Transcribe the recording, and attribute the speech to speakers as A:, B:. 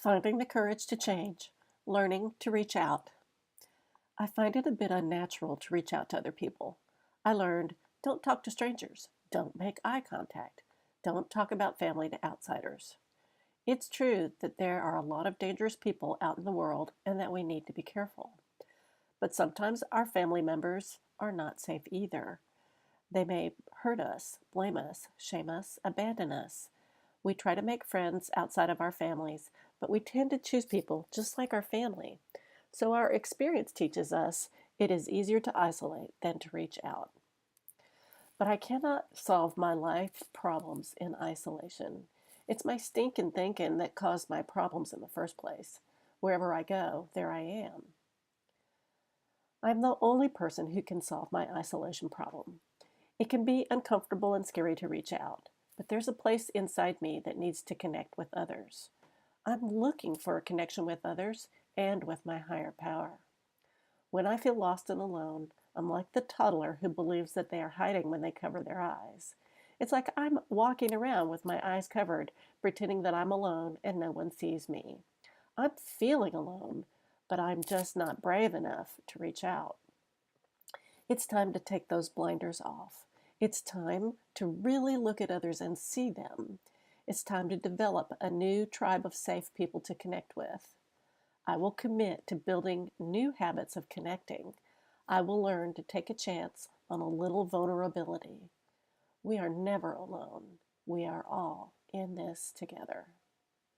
A: Finding the courage to change, learning to reach out. I find it a bit unnatural to reach out to other people. I learned don't talk to strangers, don't make eye contact, don't talk about family to outsiders. It's true that there are a lot of dangerous people out in the world and that we need to be careful. But sometimes our family members are not safe either. They may hurt us, blame us, shame us, abandon us. We try to make friends outside of our families, but we tend to choose people just like our family. So our experience teaches us it is easier to isolate than to reach out. But I cannot solve my life problems in isolation. It's my stinking thinking that caused my problems in the first place. Wherever I go, there I am. I'm the only person who can solve my isolation problem. It can be uncomfortable and scary to reach out, but there's a place inside me that needs to connect with others. I'm looking for a connection with others and with my higher power. When I feel lost and alone, I'm like the toddler who believes that they are hiding when they cover their eyes. It's like I'm walking around with my eyes covered, pretending that I'm alone and no one sees me. I'm feeling alone, but I'm just not brave enough to reach out. It's time to take those blinders off. It's time to really look at others and see them. It's time to develop a new tribe of safe people to connect with. I will commit to building new habits of connecting. I will learn to take a chance on a little vulnerability. We are never alone. We are all in this together.